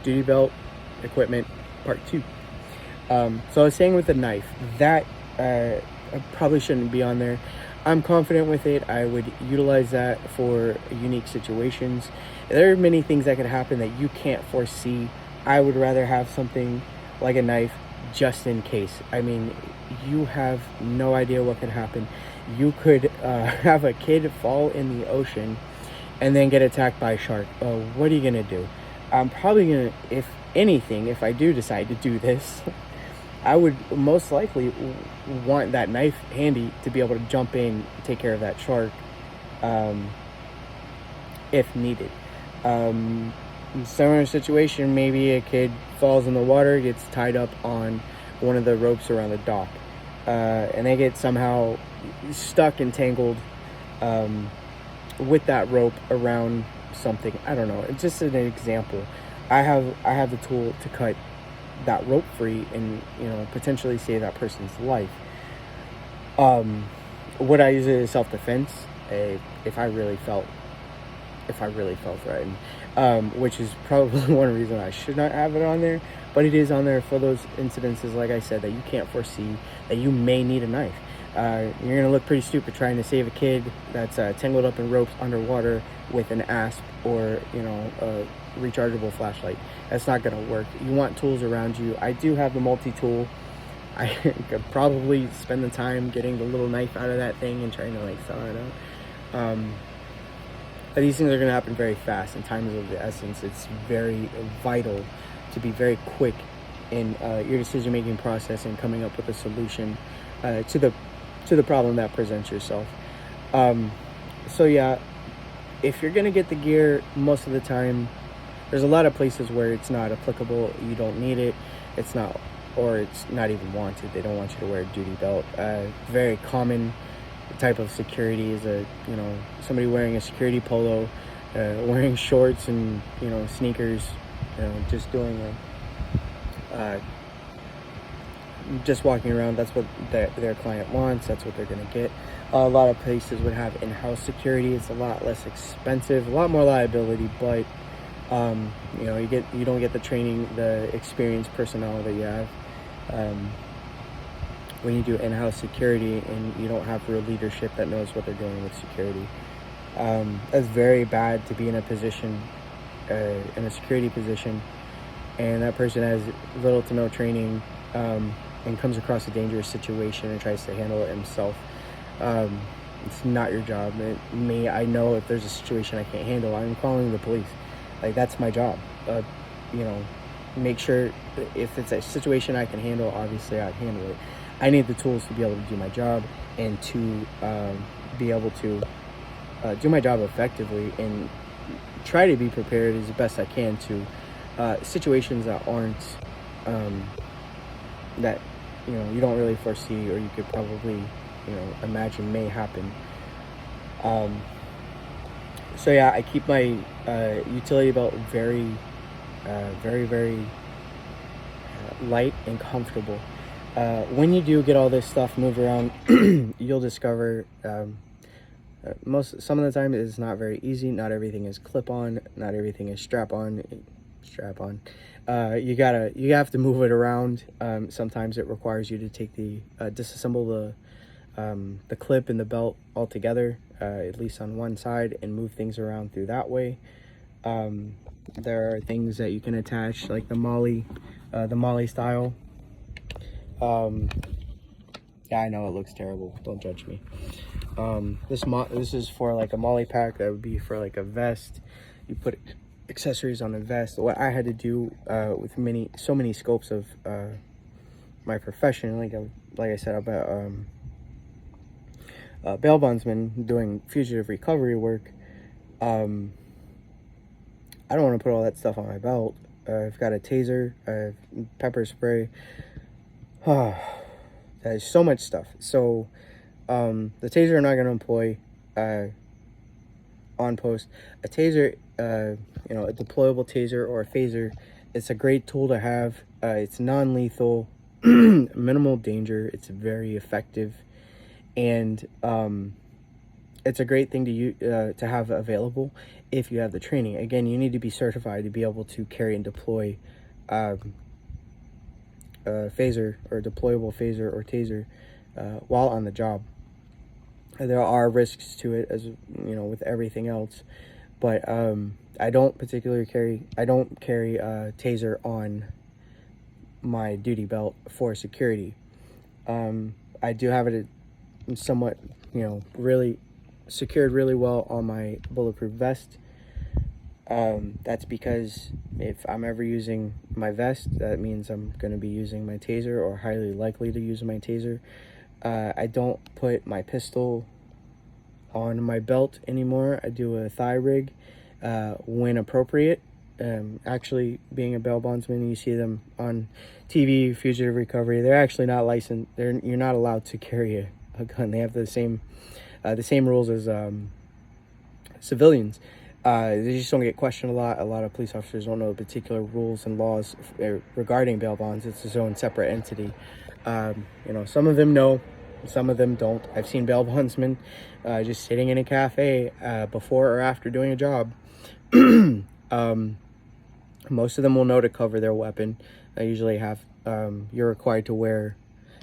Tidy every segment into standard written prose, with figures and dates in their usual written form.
duty belt equipment part 2. So I was saying with the knife, that probably shouldn't be on there. I'm confident with it. I would utilize that for unique situations. There are many things that could happen that you can't foresee. I would rather have something like a knife just in case. I mean, you have no idea what could happen. You could have a kid fall in the ocean and then get attacked by a shark. What are you gonna do? I'm probably gonna, if anything, if I do decide to do this, I would most likely want that knife handy to be able to jump in, take care of that shark, if needed. Similar situation, maybe a kid falls in the water, gets tied up on one of the ropes around the dock, and they get somehow stuck and tangled with that rope around something. I don't know. It's just an example. I have the tool to cut that rope free and, you know, potentially save that person's life. Would I use it as self-defense if I really felt threatened? Which is probably one reason I should not have it on there, but it is on there for those incidences, like I said, that you can't foresee, that you may need a knife. You're gonna look pretty stupid trying to save a kid that's tangled up in ropes underwater with an asp or, you know, a rechargeable flashlight. That's not gonna work. You want tools around you. I do have the multi-tool. I could probably spend the time getting the little knife out of that thing and trying to like saw it out. But these things are gonna happen very fast, and time is of the essence. It's very vital to be very quick in your decision-making process and coming up with a solution to the problem that presents yourself. So yeah, if you're gonna get the gear, most of the time, there's a lot of places where it's not applicable. You don't need it. It's not, or it's not even wanted. They don't want you to wear a duty belt. Very common type of security is somebody wearing a security polo, wearing shorts and, you know, sneakers, just doing just walking around. That's what their client wants. That's what they're gonna get. A lot of places would have in-house security. It's a lot less expensive, a lot more liability, but you don't get the training, the experienced personnel that you have when you do in-house security, and you don't have real leadership that knows what they're doing with security. It's very bad to be in a position, in a security position, and that person has little to no training, and comes across a dangerous situation and tries to handle it himself. It's not your job. I know if there's a situation I can't handle, I'm calling the police. Like, that's my job. Make sure if it's a situation I can handle, obviously I'd handle it. I need the tools to be able to do my job and to be able to do my job effectively and try to be prepared as best I can to situations that aren't that you don't really foresee, or you could probably imagine may happen. So yeah, I keep my utility belt very very light and comfortable. When you do get all this stuff moved around, you'll discover some of the time it is not very easy. Not everything is clip-on, not everything is strap-on. You have to move it around. Sometimes it requires you to take disassemble the clip and the belt altogether, at least on one side, and move things around through that way. There are things that you can attach, like the Molly style. Yeah, I know it looks terrible. Don't judge me. This is for like a Molly pack. That would be for like a vest. You put accessories on a vest. What I had to do with so many scopes of my profession, like I said about bail bondsman doing fugitive recovery work. I don't want to put all that stuff on my belt. I've got a taser, pepper spray. There's so much stuff. So the taser I'm not going to employ on post. A taser, a deployable taser or a phaser, it's a great tool to have. It's non-lethal, minimal danger. It's very effective, and it's a great thing to have available if you have the training. Again, you need to be certified to be able to carry and deploy phaser or deployable phaser or taser while on the job. There are risks to it, as you know, with everything else, but I don't carry taser on my duty belt for security. I do have it somewhat, really secured really well on my bulletproof vest. That's because if I'm ever using my vest, that means I'm going to be using my taser, or highly likely to use my taser. I don't put my pistol on my belt anymore. I do a thigh rig when appropriate. Actually, being a bail bondsman, you see them on TV, fugitive recovery. They're actually not licensed. You're not allowed to carry a gun. They have the same rules as civilians. They just don't get questioned a lot. A lot of police officers don't know the particular rules and laws regarding bail bonds. It's its own separate entity. Some of them know, some of them don't. I've seen bail bondsmen just sitting in a cafe before or after doing a job. Most of them will know to cover their weapon. I usually have, you're required to wear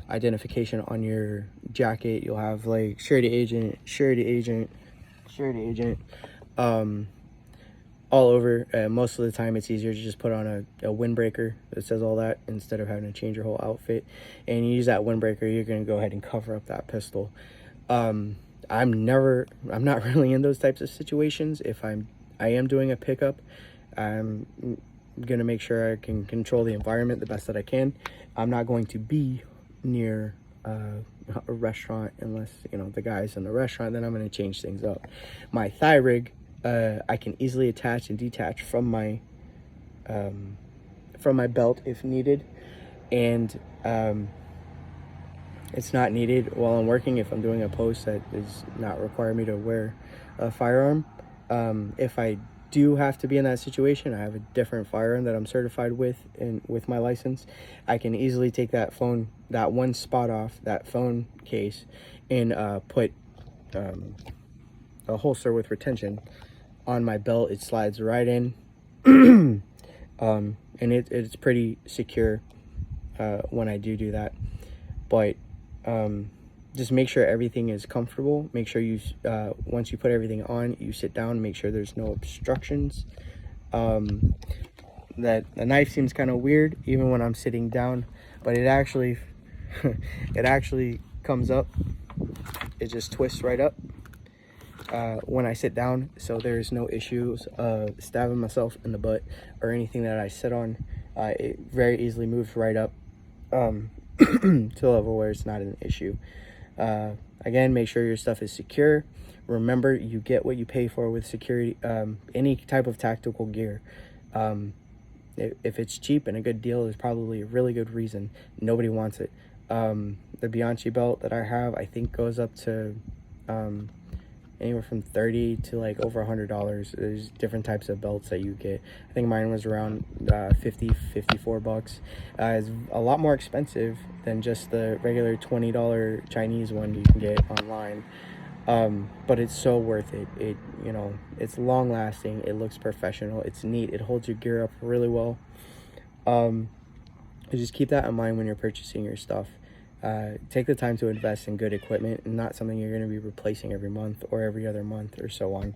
identification on your jacket. You'll have like surety agent, all over. Most of the time it's easier to just put on a windbreaker that says all that instead of having to change your whole outfit. And you use that windbreaker, you're going to go ahead and cover up that pistol. I'm not really in those types of situations. If I am doing a pickup, I'm going to make sure I can control the environment the best that I can. I'm not going to be near a restaurant unless, the guy's in the restaurant. Then I'm going to change things up. My thigh rig, I can easily attach and detach from my belt if needed, and it's not needed while I'm working if I'm doing a post that does not require me to wear a firearm. If I do have to be in that situation, I have a different firearm that I'm certified with, and with my license, I can easily take that one spot off that phone case and put a holster with retention on my belt. It slides right in, and it's pretty secure when I do that. But just make sure everything is comfortable. Make sure you once you put everything on, you sit down, make sure there's no obstructions. That the knife seems kind of weird even when I'm sitting down, but it actually comes up. It just twists right up when I sit down, so there's no issues stabbing myself in the butt or anything that I sit on. It very easily moves right up to a level where it's not an issue. Again, make sure your stuff is secure. Remember, you get what you pay for with security. Any type of tactical gear, if it's cheap and a good deal, there's probably a really good reason nobody wants it. The Bianchi belt that I have, I think, goes up to anywhere from $30 to like over $100. There's different types of belts that you get. I think mine was around $54. It's a lot more expensive than just the regular $20 Chinese one you can get online. But it's so worth it. It's long lasting. It looks professional. It's neat. It holds your gear up really well. Just keep that in mind when you're purchasing your stuff. Take the time to invest in good equipment and not something you're going to be replacing every month or every other month or so on.